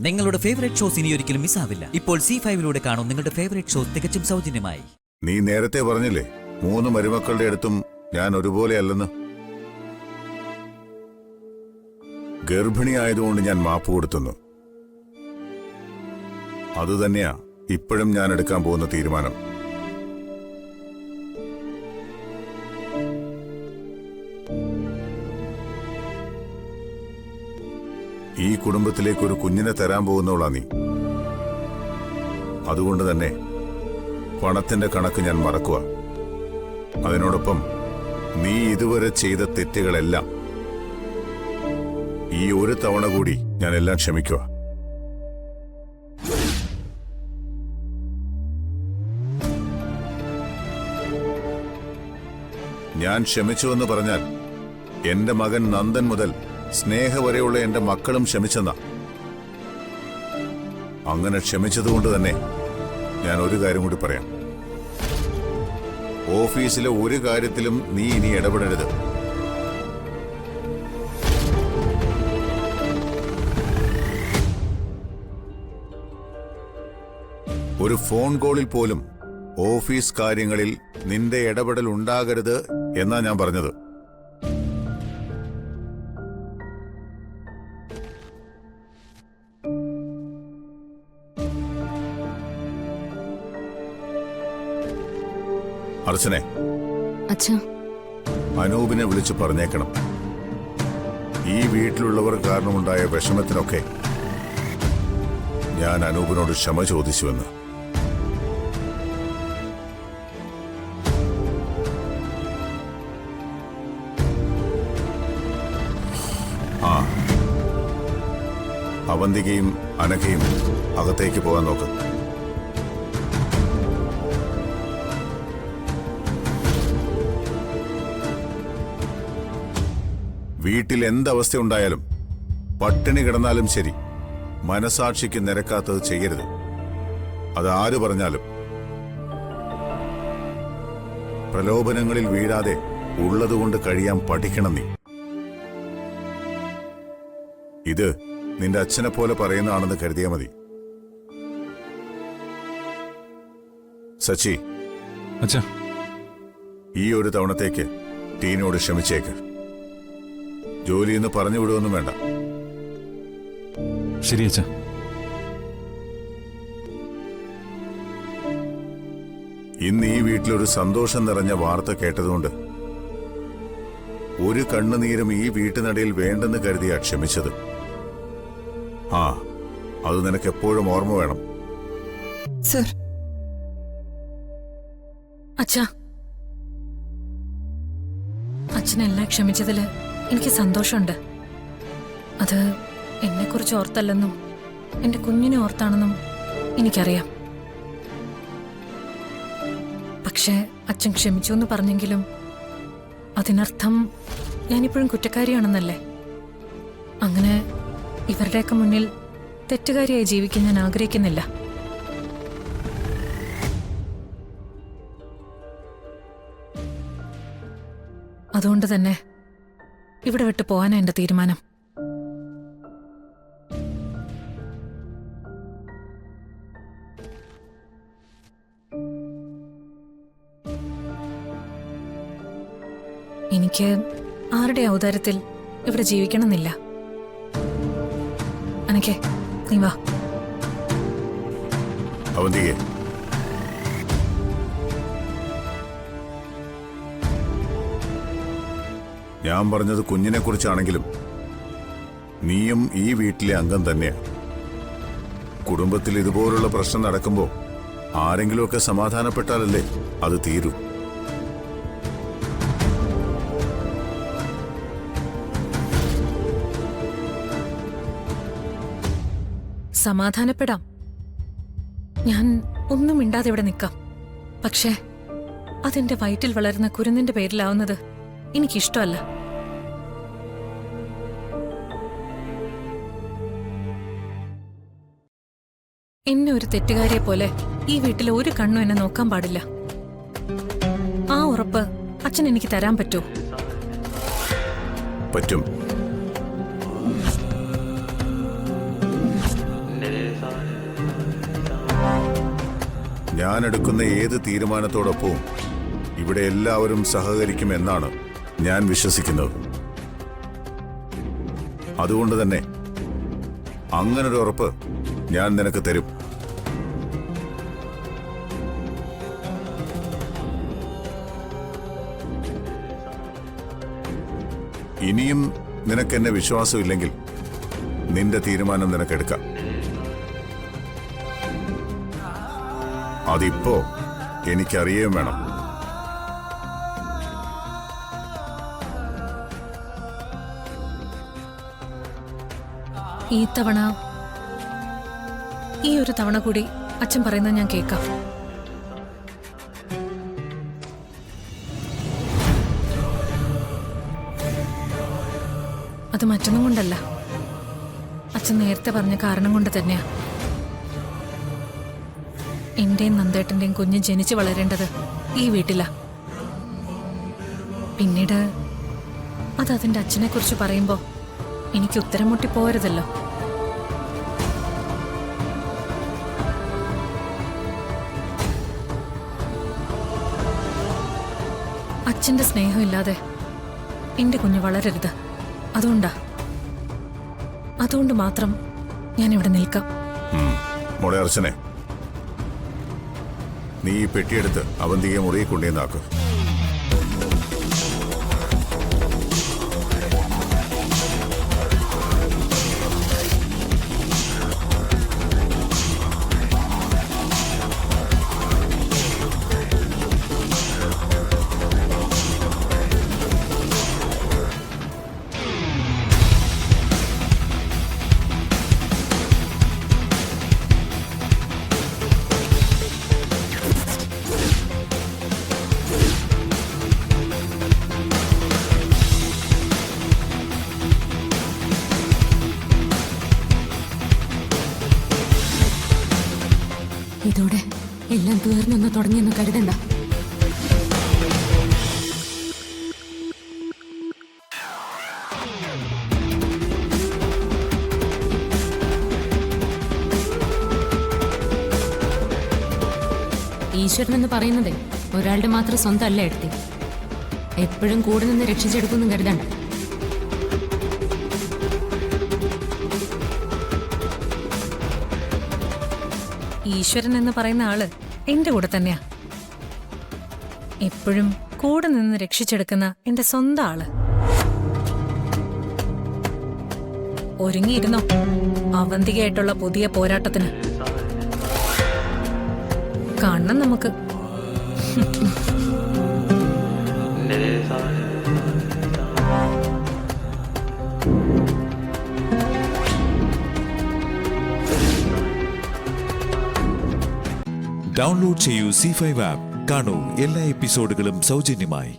നിങ്ങളുടെ favourite shows ഇനി ഒരിക്കലും മിസ്സാവില്ല. ഇപ്പോൾ C5 കാണും നിങ്ങളുടെ ഫേവറേറ്റ് ഷോസ് തികച്ചും സൗജന്യമായി. നീ നേരത്തെ പറഞ്ഞില്ലേ 3 മരുമക്കളുടെ അടുത്തും ഞാൻ ഒരുപോലെയല്ലെന്ന്. ഗർഭിണിയായതുകൊണ്ട് ഞാൻ മാപ്പ് കൊടുത്തുന്നു. അതുതന്നെയാ ഇപ്പോഴും ഞാൻ എടുക്കാൻ പോകുന്ന തീരുമാനം. ഈ കുടുംബത്തിലേക്ക് ഒരു കുഞ്ഞിനെ തരാൻ പോകുന്നവളാ നീ. അതുകൊണ്ട് തന്നെ പണത്തിന്റെ കണക്ക് ഞാൻ മറക്കുക. അതിനോടൊപ്പം നീ ഇതുവരെ ചെയ്ത തെറ്റുകളെല്ലാം ഈ ഒരു തവണ കൂടി ഞാൻ എല്ലാം ക്ഷമിക്കുക. ഞാൻ ക്ഷമിച്ചുവെന്ന് പറഞ്ഞാൽ എന്റെ മകൻ നന്ദൻ മുതൽ സ്നേഹ വരെയുള്ള എന്റെ മക്കളും ക്ഷമിച്ചെന്ന. അങ്ങനെ ക്ഷമിച്ചതുകൊണ്ട് തന്നെ ഞാൻ ഒരു കാര്യം കൂടി പറയാം. ഓഫീസിലെ ഒരു കാര്യത്തിലും നീ ഇനി ഇടപെടരുത്. ഒരു ഫോൺ കോളിൽ പോലും ഓഫീസ് കാര്യങ്ങളിൽ നിന്റെ ഇടപെടൽ ഉണ്ടാകരുത് എന്നാ ഞാൻ പറഞ്ഞത്. അർച്ചനെ, അനൂപിനെ വിളിച്ചു പറഞ്ഞേക്കണം, ഈ വീട്ടിലുള്ളവർ കാരണമുണ്ടായ വിഷമത്തിനൊക്കെ ഞാൻ അനൂപിനോട് ക്ഷമ ചോദിച്ചുവെന്ന്. ആ, അവന്തികയും അനഘയും അകത്തേക്ക് പോകാൻ നോക്കും. വീട്ടിൽ എന്തവസ്ഥയുണ്ടായാലും പട്ടിണി കിടന്നാലും ശരി, മനസാക്ഷിക്ക് നിരക്കാത്തത് ചെയ്യരുത്. അത് ആര് പറഞ്ഞാലും. പ്രലോഭനങ്ങളിൽ വീഴാതെ ഉള്ളതുകൊണ്ട് കഴിയാൻ പഠിക്കണം നീ. ഇത് നിന്റെ അച്ഛനെ പോലെ പറയുന്നതാണെന്ന് കരുതിയാൽ മതി. സച്ചി, ഈ ഒരു തവണത്തേക്ക് ടീനോട് ക്ഷമിച്ചേക്ക്. ജോലിയെന്ന് പറഞ്ഞു വിടുവൊന്നും വേണ്ട. ശരി അച്ഛാ. ഇന്ന് ഈ വീട്ടിലൊരു സന്തോഷം നിറഞ്ഞ വാർത്ത കേട്ടതുകൊണ്ട് ഒരു കണ്ണുനീരും ഈ വീട്ടിനടയിൽ വേണ്ടെന്ന് കരുതിയാ ക്ഷമിച്ചത്. ആ, അത് നിനക്ക് എപ്പോഴും ഓർമ്മ വേണം. സർ, അച്ഛാ, അച്ഛനെല്ലാം ക്ഷമിച്ചതില് എനിക്ക് സന്തോഷമുണ്ട്. അത് എന്നെക്കുറിച്ച് ഓർത്തല്ലെന്നും എന്റെ കുഞ്ഞിനെ ഓർത്താണെന്നും എനിക്കറിയാം. പക്ഷേ അച്ഛൻ ക്ഷമിച്ചു എന്ന് പറഞ്ഞെങ്കിലും അതിനർത്ഥം ഞാനിപ്പോഴും കുറ്റക്കാരിയാണെന്നല്ലേ? അങ്ങനെ ഇവരുടെയൊക്കെ മുന്നിൽ തെറ്റുകാരിയായി ജീവിക്കാൻ ഞാൻ ആഗ്രഹിക്കുന്നില്ല. അതുകൊണ്ട് തന്നെ ഇവിടെ വിട്ടു പോകാനാ എന്റെ തീരുമാനം. എനിക്ക് ആരുടെ ഔദാര്യത്തിൽ ഇവിടെ ജീവിക്കണമെന്നില്ല. അനക്കേ, നീ വാ. അവന്തികേ, ഞാൻ പറഞ്ഞത് കുഞ്ഞിനെ കുറിച്ചാണെങ്കിലും നീയും ഈ വീട്ടിലെ അംഗം തന്നെയാ. കുടുംബത്തിൽ ഇതുപോലുള്ള പ്രശ്നം നടക്കുമ്പോ ആരെങ്കിലുമൊക്കെ സമാധാനപ്പെട്ടാലല്ലേ അത് തീരൂ. സമാധാനപ്പെടാം. ഞാൻ ഒന്നും മിണ്ടാതെ ഇവിടെ നിൽക്കാം. പക്ഷേ അതെന്റെ വയറ്റിൽ വളരുന്ന കുരുന്നിന്റെ പേരിലാവുന്നത് എനിക്കിഷ്ടമല്ല. എന്നെ ഒരു തെറ്റുകാരിയെ പോലെ ഈ വീട്ടിലെ ഒരു കണ്ണും എന്നെ നോക്കാൻ പാടില്ല. ആ ഉറപ്പ് അച്ഛൻ എനിക്ക് തരാൻ പറ്റുമോ? പറ്റും. ഞാൻ എടുക്കുന്ന ഏത് തീരുമാനത്തോടൊപ്പവും ഇവിടെ എല്ലാവരും സഹകരിക്കുമെന്നാണ് ഞാൻ വിശ്വസിക്കുന്നത്. അതുകൊണ്ട് തന്നെ അങ്ങനൊരു ഉറപ്പ് ഞാൻ നിനക്ക് തരും. ഇനിയും നിനക്കെന്നെ വിശ്വാസമില്ലെങ്കിൽ നിന്റെ തീരുമാനം നിനക്കെടുക്കാം. അതിപ്പോ എനിക്കറിയുകയും വേണം. ഈ ഒരു തവണ കൂടി അച്ഛൻ പറയുന്നത് ഞാൻ കേൾക്കാം. അത് മറ്റൊന്നും കൊണ്ടല്ല, അച്ഛൻ നേരത്തെ പറഞ്ഞ കാരണം കൊണ്ട് തന്നെയാ. എന്റെയും നന്ദേട്ടന്റെയും കുഞ്ഞ് ജനിച്ചു വളരേണ്ടത് ഈ വീട്ടിലാ. പിന്നീട് അത് അതിന്റെ അച്ഛനെ കുറിച്ച് പറയുമ്പോ എനിക്ക് ഉത്തരം മുട്ടി പോരുതല്ലോ. അച്ഛന്റെ സ്നേഹമില്ലാതെ എന്റെ കുഞ്ഞ് വളരരുത്. അതുകൊണ്ട് മാത്രം ഞാൻ ഇവിടെ നിൽക്കാം. മോളെ അർച്ചനെ, നീ ഈ പെട്ടിയെടുത്ത് അവന്തിയെ മുറിയിൽ കൊണ്ടുവന്നാക്കും. ഇതോടെ എല്ലാം തീർന്നെന്ന് തുടങ്ങിയെന്ന് കരുതണ്ട. ഈശ്വരൻ എന്ന് പറയുന്നതേ ഒരാളുടെ മാത്രം സ്വന്തം അല്ല എടുത്തി. എപ്പോഴും കൂടെ നിന്ന് രക്ഷിച്ചെടുക്കുമെന്നും കരുതണ്ട. ഈശ്വരൻ എന്ന് പറയുന്ന ആള് എന്റെ കൂടെ തന്നെയാ. എപ്പോഴും കൂടെ നിന്ന് രക്ഷിച്ചെടുക്കുന്ന എന്റെ സ്വന്തം ആള്. ഒരുങ്ങിയിരുന്നോ അവന്തികയായിട്ടുള്ള പുതിയ പോരാട്ടത്തിന്? കാണണം നമുക്ക്. ഡൗൺലോഡ് ചെയ്യൂ C5 ആപ്പ്. കാണൂ എല്ലാ എപ്പിസോഡുകളും സൗജന്യമായി.